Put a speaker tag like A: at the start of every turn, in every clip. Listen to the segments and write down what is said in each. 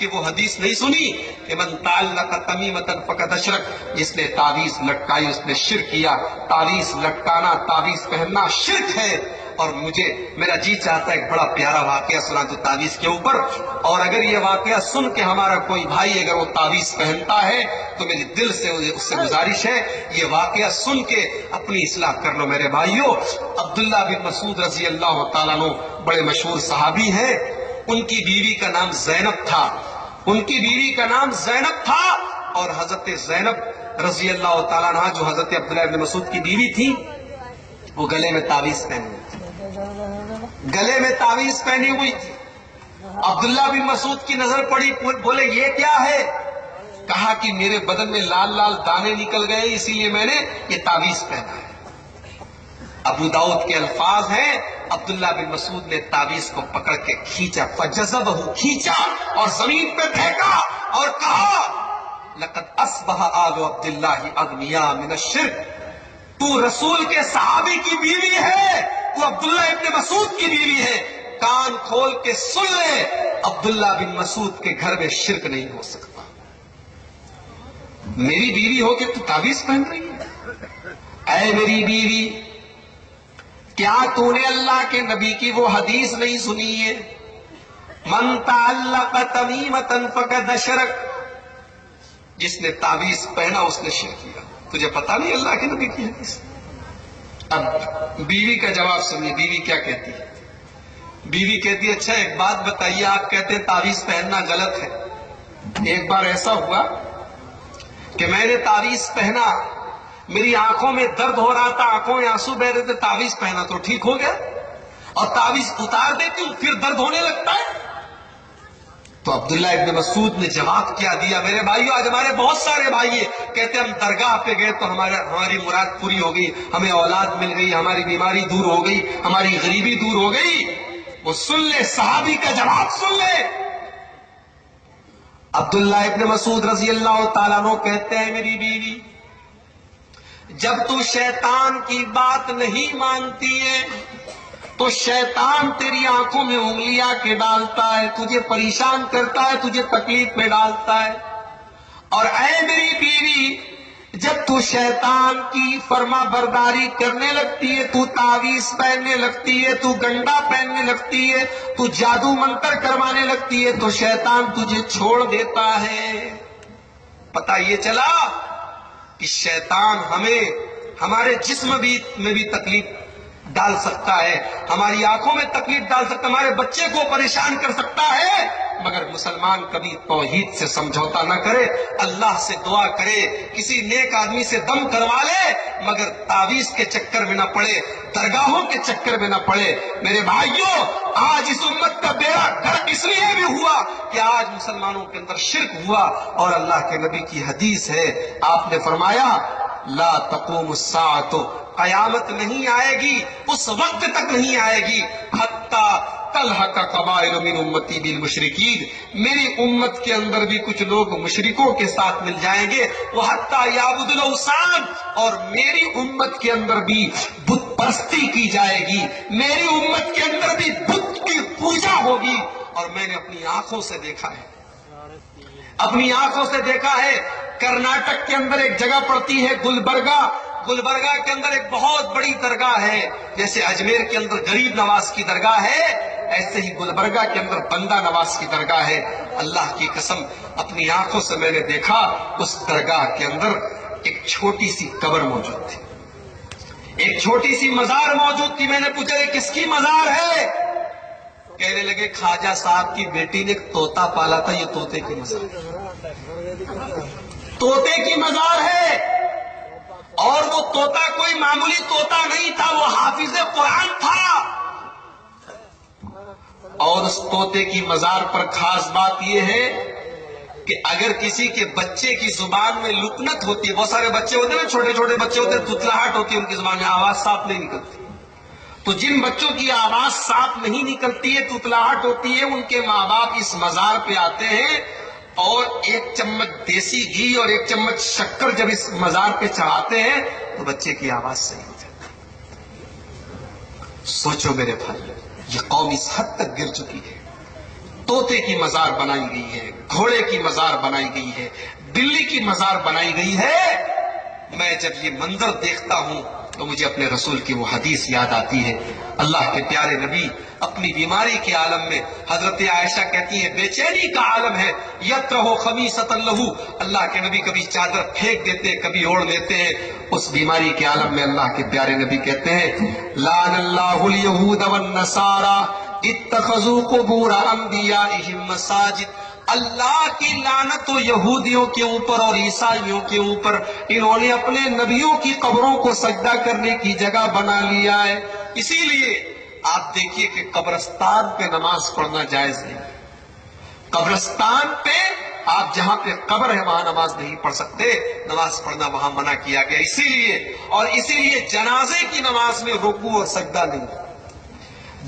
A: की वो हदीस नहीं सुनी कि मन ताल्लक़ तमीमतन फ़क़द अशरक, जिसने तावीज लटकाई उसने शिर्क किया। तावीज लटकाना, तावीज पहनना शिर्क है। और मुझे मेरा जी चाहता है एक बड़ा प्यारा वाकया सुना दूं तावीज के ऊपर, और अगर ये वाकया सुन के हमारा कोई भाई अगर वो तावीज पहनता है तो मेरी दिल से उससे गुजारिश है ये वाकया सुन के अपनी इस्लाह कर लो मेरे भाइयों। अब्दुल्ला बिन मसूद रजी अल्लाह तआला अन्हु बड़े मशहूर सहाबी हैं। उनकी बीवी का नाम ज़ैनब था, उनकी बीवी का नाम ज़ैनब था। और हजरत ज़ैनब रजी अल्लाह तआला अन्हा जो हजरत अब्दुल्ला बिन मसूद की बीवी थी, वो गले में तावीज पहनी, गले में तावीज पहनी हुई थी। अब्दुल्ला बिन मसूद की नजर पड़ी, बोले ये क्या है? कहा कि मेरे बदन में लाल लाल दाने निकल गए इसीलिए मैंने ये तावीज पहना है। अबू दाऊद के अल्फाज हैं, अब्दुल्ला बिन मसूद ने तावीज को पकड़ के खींचा, फजज़बहु, खींचा और जमीन पे फेंका और कहा लक़द अस्बह आलु अब्दिल्लाहि अग़निया मिन अश्शिर्क। तू रसूल के सहाबी की बीवी है, तू अब्दुल्ला इब्न मसूद की बीवी है, कान खोल के सुन ले, अब्दुल्ला बिन मसूद के घर में शिर्क नहीं हो सकता। मेरी बीवी हो के तू तावीज पहन रही है? ऐ मेरी बीवी, क्या तूने अल्लाह के नबी की वो हदीस नहीं सुनी है, मन तअल्लक़ तमीमतन फ़क़द अशरक, जिसने तावीज पहना उसने शिर्क किया। तुझे पता नहीं अल्लाह के नबी की हदीस? अब बीवी का जवाब सुनिए, बीवी क्या कहती है। बीवी कहती है अच्छा एक बात बताइए, आप कहते हैं तावीज पहनना गलत है। एक बार ऐसा हुआ कि मैंने तावीज पहना, मेरी आंखों में दर्द हो रहा था, आंखों में आंसू बह रहे थे, तावीज पहना तो ठीक हो गया, और तावीज उतार देती हूं फिर दर्द होने लगता है। तो अब्दुल्ला इब्न मसूद ने जवाब क्या दिया? मेरे भाइयों, आज हमारे बहुत सारे भाई कहते हम दरगाह पे गए तो हमारी मुराद पूरी हो गई, हमें औलाद मिल गई, हमारी बीमारी दूर हो गई, हमारी गरीबी दूर हो गई। वो सुन ले, सहाबी का जवाब सुन ले। अब्दुल्ला इब्न मसूद रजी अल्लाह तआला अन्हु कहते हैं मेरी बीवी, जब तू शैतान की बात नहीं मानती है तो शैतान तेरी आंखों में उंगलियां के डालता है, तुझे परेशान करता है, तुझे तकलीफ में डालता है। और ऐ मेरी बीवी, जब तू शैतान की फर्मा बरदारी करने लगती है, तू तावीज पहनने लगती है, तू गंडा पहनने लगती है, तू जादू मंत्र करवाने लगती है, तो शैतान तुझे छोड़ देता है। पता ये चला कि शैतान हमें हमारे जिस्म में भी तकलीफ डाल सकता है, हमारी आंखों में तकलीफ डाल सकता है, हमारे बच्चे को परेशान कर सकता है। मगर मुसलमान कभी तौहीद से समझौता न करे, अल्लाह से दुआ करे, किसी नेक आदमी से दम करवा ले, मगर तावीज के चक्कर में न पड़े, दरगाहों के चक्कर में न पड़े। मेरे भाइयों, आज इस उम्मत का बेड़ा गर्क इसलिए भी हुआ कि आज मुसलमानों के अंदर शिर्क हुआ। और अल्लाह के नबी की हदीस है, आपने फरमाया ला तक़ूमुस्साअतु, कयामत नहीं आएगी, उस वक्त तक नहीं आएगी, हत्ता तलहक कबाइल मिन उम्मती बिल मुशरिकीन, मेरी उम्मत के अंदर भी कुछ लोग मुशरिकों के साथ मिल जाएंगे, वो हत्ता याबुदुल औसान, और मेरी उम्मत के अंदर भी बुत परस्ती की जाएगी, मेरी उम्मत के अंदर भी बुत की पूजा होगी। और मैंने अपनी आंखों से देखा है, अपनी आंखों से देखा है, कर्नाटक के अंदर एक जगह पड़ती है गुलबर्गा, गुलबर्गा के अंदर एक बहुत बड़ी दरगाह है। जैसे अजमेर के अंदर गरीब नवाज की दरगाह है, ऐसे ही गुलबर्गा के अंदर बंदा नवाज की दरगाह है। अल्लाह की कसम, अपनी आंखों से मैंने देखा, उस दरगाह के अंदर एक छोटी सी कब्र मौजूद थी, एक छोटी सी मजार मौजूद थी। मैंने पूछा ये किसकी मजार है? कहने लगे ख्वाजा साहब की बेटी ने एक तोता पाला था, ये तोते की मजार, तोते की मजार है। और वो तोता कोई मामूली तोता नहीं था, वो हाफिज़े कुरान था। और उस तोते की मजार पर खास बात यह है कि अगर किसी के बच्चे की जुबान में लुकनत होती है, बहुत सारे बच्चे होते हैं ना, छोटे छोटे बच्चे होते हैं, तुतलाहट होती है उनकी जुबान में, आवाज साफ नहीं निकलती। तो जिन बच्चों की आवाज साफ नहीं निकलती है, तुतलाहट होती है, उनके माँ बाप इस मजार पे आते हैं और एक चम्मच देसी घी और एक चम्मच शक्कर जब इस मजार पे चढ़ाते हैं तो बच्चे की आवाज सही हो जाती है। सोचो मेरे भाई, ये कौम इस हद तक गिर चुकी है। तोते की मजार बनाई गई है, घोड़े की मजार बनाई गई है, बिल्ली की मजार बनाई गई है। मैं जब ये मंजर देखता हूं तो मुझे अपने रसूल की वो हदीस याद आती है। अल्लाह के प्यारे नबी अपनी बीमारी के आलम में, हजरत आयशा कहती है बेचैनी का आलम है, यत्रहो खमीसतन लहू, अल्लाह के नबी कभी चादर फेंक देते हैं, कभी ओढ़ लेते हैं। उस बीमारी के आलम में अल्लाह के प्यारे नबी कहते हैं लानल्लाहुल यहूद वन नसारा इत्तखज़ू कुबूर अंबियाइहिम मसाजिद, अल्लाह की लानत हो यहूदियों के ऊपर और ईसाइयों के ऊपर, इन्होंने अपने नबियों की कब्रों को सजदा करने की जगह बना लिया है। इसीलिए आप देखिए कि कब्रिस्तान पे नमाज पढ़ना जायज नहीं। कब्रिस्तान पे आप जहां पे कब्र है वहां नमाज नहीं पढ़ सकते, नमाज पढ़ना वहां मना किया गया। इसीलिए जनाजे की नमाज में रुकू और सजदा नहीं है।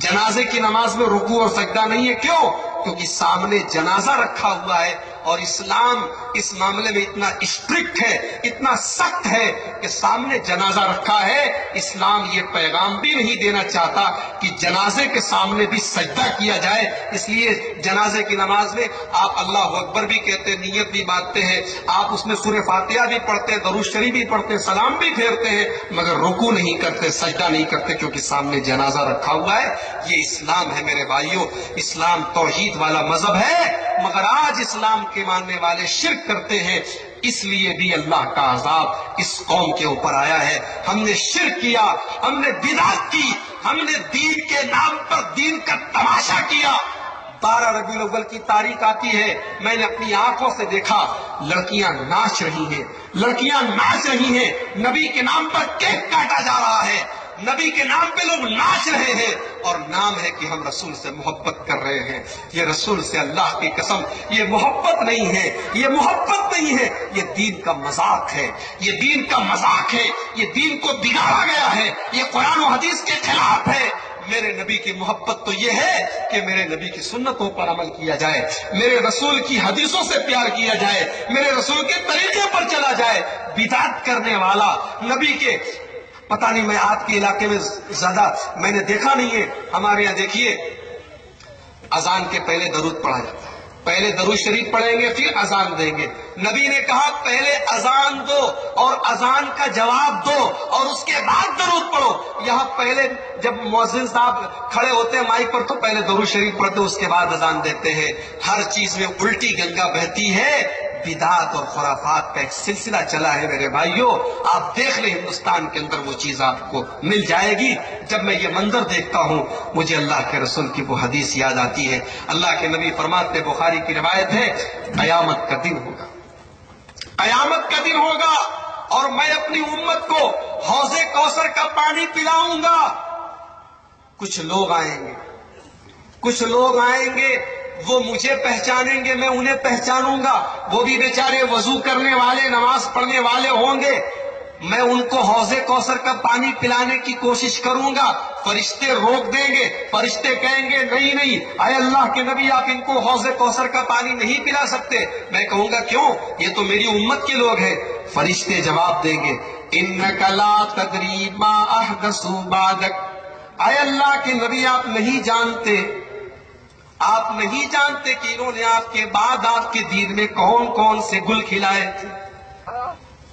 A: जनाजे की नमाज में रुकू और सजदा नहीं है। क्यों? क्योंकि सामने जनाजा रखा हुआ है और इस्लाम इस मामले में इतना स्ट्रिक्ट है, इतना सख्त है कि सामने जनाजा रखा है। इस्लाम ये पैगाम भी नहीं देना चाहता कि जनाजे के सामने भी सजदा किया जाए। इसलिए जनाजे की नमाज में आप अल्लाह अकबर भी कहते हैं, नियत भी बांधते हैं, आप उसमें सूरह फातिहा भी पढ़ते हैं, दरूद शरीफ भी पढ़ते हैं, सलाम भी फेरते हैं, मगर रुकू नहीं करते, सजदा नहीं करते, क्योंकि सामने जनाजा रखा हुआ है। ये इस्लाम है मेरे भाइयों, इस्लाम तौहीद वाला मजहब है। मगर आज इस्लाम के मानने वाले शिर्क करते हैं, इसलिए भी अल्लाह का अजाब इस कौम के ऊपर आया है। हमने शिर्क किया, हमने बिदअत की, हमने दीन के नाम पर दीन का तमाशा किया। 12 रबीउल अव्वल की तारीख आती है, मैंने अपनी आंखों से देखा लड़कियां नाच रही हैं, लड़कियां नाच रही हैं, नबी के नाम पर केक काटा जा रहा है, नबी के नाम पे लोग नाच रहे हैं और नाम है कि हम रसूल से मोहब्बत कर रहे हैं। ये रसूल से अल्लाह की कसम ये मोहब्बत नहीं है, ये मोहब्बत नहीं है, ये दीन का मजाक है, ये दीन का मजाक है, ये दीन को बिगाड़ा गया है, ये कुरान और हदीस के खिलाफ है। मेरे नबी की मोहब्बत तो ये है कि मेरे नबी की सुन्नतों पर अमल किया जाए, मेरे रसूल की हदीसों से प्यार किया जाए, मेरे रसूल के तरीके पर चला जाए। बिदअत करने वाला नबी के, पता नहीं, मैं आपके इलाके में ज्यादा मैंने देखा नहीं है, हमारे यहाँ देखिए अजान के पहले दरूद पढ़ा जाता है, पहले दरूद शरीफ पढ़ेंगे फिर अजान देंगे। नबी ने कहा पहले अजान दो और अजान का जवाब दो और उसके बाद दरूद पढ़ो। यहाँ पहले जब मुअज्जिन साहब खड़े होते हैं माइक पर तो पहले दरूद शरीफ पढ़ते, उसके बाद अजान देते हैं। हर चीज में उल्टी गंगा बहती है, बिदअत और खुराफात का एक सिलसिला चला है मेरे भाइयों। आप देख ले हिंदुस्तान के अंदर वो चीज आपको मिल जाएगी। जब मैं ये मंजर देखता हूँ मुझे अल्लाह के रसूल की वो हदीस याद आती है। अल्लाह के नबी फरमाते, बुखारी की रिवायत है, कयामत का दिन होगा, कयामत का दिन होगा और मैं अपनी उम्मत को हौज़े कौसर का पानी पिलाऊंगा। कुछ लोग आएंगे, कुछ लोग आएंगे, वो मुझे पहचानेंगे, मैं उन्हें पहचानूंगा। वो भी बेचारे वजू करने वाले, नमाज पढ़ने वाले होंगे। मैं उनको हौज़े कौसर का पानी पिलाने की कोशिश करूंगा, फरिश्ते रोक देंगे, फरिश्ते कहेंगे नहीं नहीं, आए अल्लाह के नबी आप इनको हौज़े कौसर का पानी नहीं पिला सकते। मैं कहूंगा क्यों, ये तो मेरी उम्मत के लोग हैं। फरिश्ते जवाब देंगे इन्नका ला तदरी मा अहदसू बादक, आए अल्लाह के नबी आप नहीं जानते, आप नहीं जानते कि इन्होंने आपके बाद आपके दीन में कौन कौन से गुल खिलाए थे।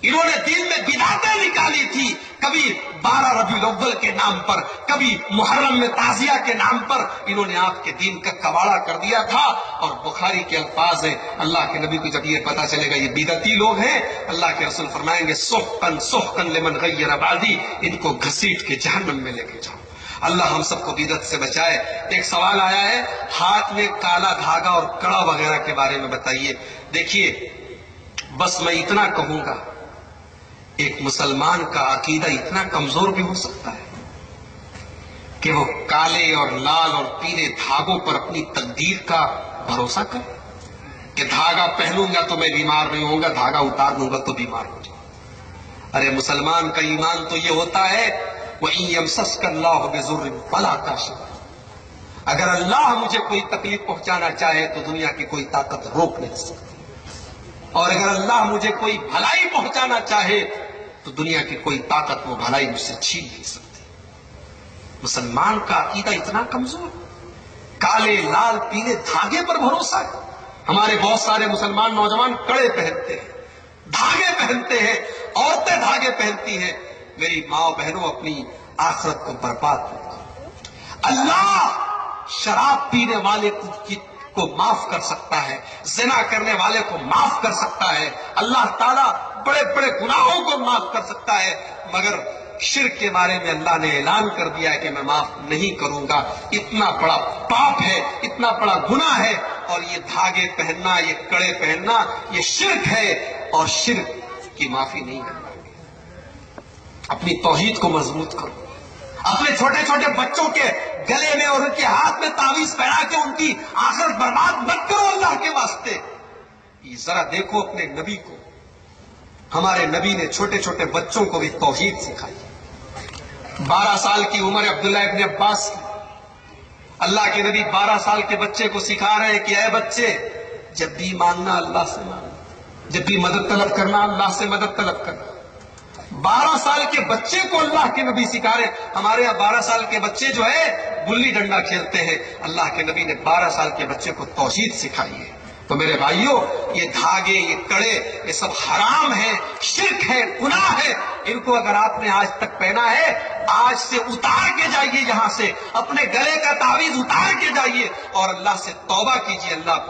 A: इन्होंने दीन में बिदअतें निकाली थी, कभी 12 रबीउल अव्वल के नाम पर, कभी मुहर्रम में ताजिया के नाम पर इन्होंने आपके दीन का कबाड़ा कर दिया था। और बुखारी के अल्फाज है, अल्लाह के नबी को जब ये पता चलेगा ये बिदअती लोग हैं, अल्लाह के रसूल फरमाएंगे सुहकन सुहकन लिमन गय्यर बादी, इनको घसीट के जहन्नम में लेके जाओ। अल्लाह हम सबको बिदअत से बचाए। एक सवाल आया है, हाथ में काला धागा और कड़ा वगैरह के बारे में बताइए। देखिए बस मैं इतना कहूंगा, एक मुसलमान का अकीदा इतना कमजोर भी हो सकता है कि वो काले और लाल और पीले धागों पर अपनी तकदीर का भरोसा करे कि धागा पहनूंगा तो मैं बीमार नहीं होऊंगा, धागा उतार दूंगा तो बीमार हो जाऊंगा। अरे मुसलमान का ईमान तो ये होता है अगर अल्लाह मुझे कोई तकलीफ पहुंचाना चाहे तो दुनिया की कोई ताकत रोक नहीं सकती, और अगर अल्लाह मुझे कोई भलाई पहुंचाना चाहे तो दुनिया की कोई ताकत वो भलाई मुझसे छीन नहीं सकती। मुसलमान का अकीदा इतना कमजोर, کالے لال پیلے دھاگے پر بھروسہ ہے. ہمارے بہت سارے مسلمان نوجوان کڑے پہنتے ہیں, دھاگے پہنتے ہیں, عورتیں دھاگے پہنتی ہیں. میری ماں بہنوں, اپنی آخرت کو برباد مت کرو. اللہ شراب پینے والے کو معاف کر سکتا ہے, زنا کرنے والے کو معاف کر سکتا ہے, اللہ تعالیٰ بڑے بڑے گناہوں کو معاف کر سکتا ہے, مگر شرک کے بارے میں اللہ نے اعلان کر دیا ہے کہ میں معاف نہیں کروں گا. اتنا بڑا پاپ ہے, اتنا بڑا گناہ ہے. اور یہ دھاگے پہننا, یہ کڑے پہننا, یہ شرک ہے, اور شرک کی معافی نہیں کرنا. اپنی توحید کو مضبوط کرو. اپنے چھوٹے چھوٹے بچوں کے گلے میں اور ان کے ہاتھ میں تعویذ پہنا کے ان کی آخرت برباد مت کرو اللہ کے واسطے. یہ ذرا دیکھو اپنے نبی کو, ہمارے نبی نے چھوٹے چھوٹے بچوں کو بھی توحید سکھائی. 12 سال کی عمر عبداللہ ابن عباس کی, اللہ کے نبی 12 سال کے بچے کو سکھا رہے ہیں کہ اے بچے, جب بھی مانگنا اللہ سے مانگنا, جب بھی مدد طلب کرنا اللہ سے مدد طلب کرنا. 12 سال کے بچے کو اللہ کے نبی سکھا رہے. ہمارے یہاں 12 سال کے بچے جو ہے گلی ڈنڈا کھیلتے ہیں. اللہ کے نبی نے 12 سال کے بچے کو توحید سکھائی ہے. تو میرے بھائیوں, یہ دھاگے, یہ کڑے, یہ سب حرام ہیں, شرک ہے, گناہ ہے. ان کو اگر آپ نے آج تک پہنا ہے, آج سے اتار کے جائیے, یہاں سے اپنے گلے کا تعویذ اتار کے جائیے اور اللہ سے توبہ کیجیے. اللہ کو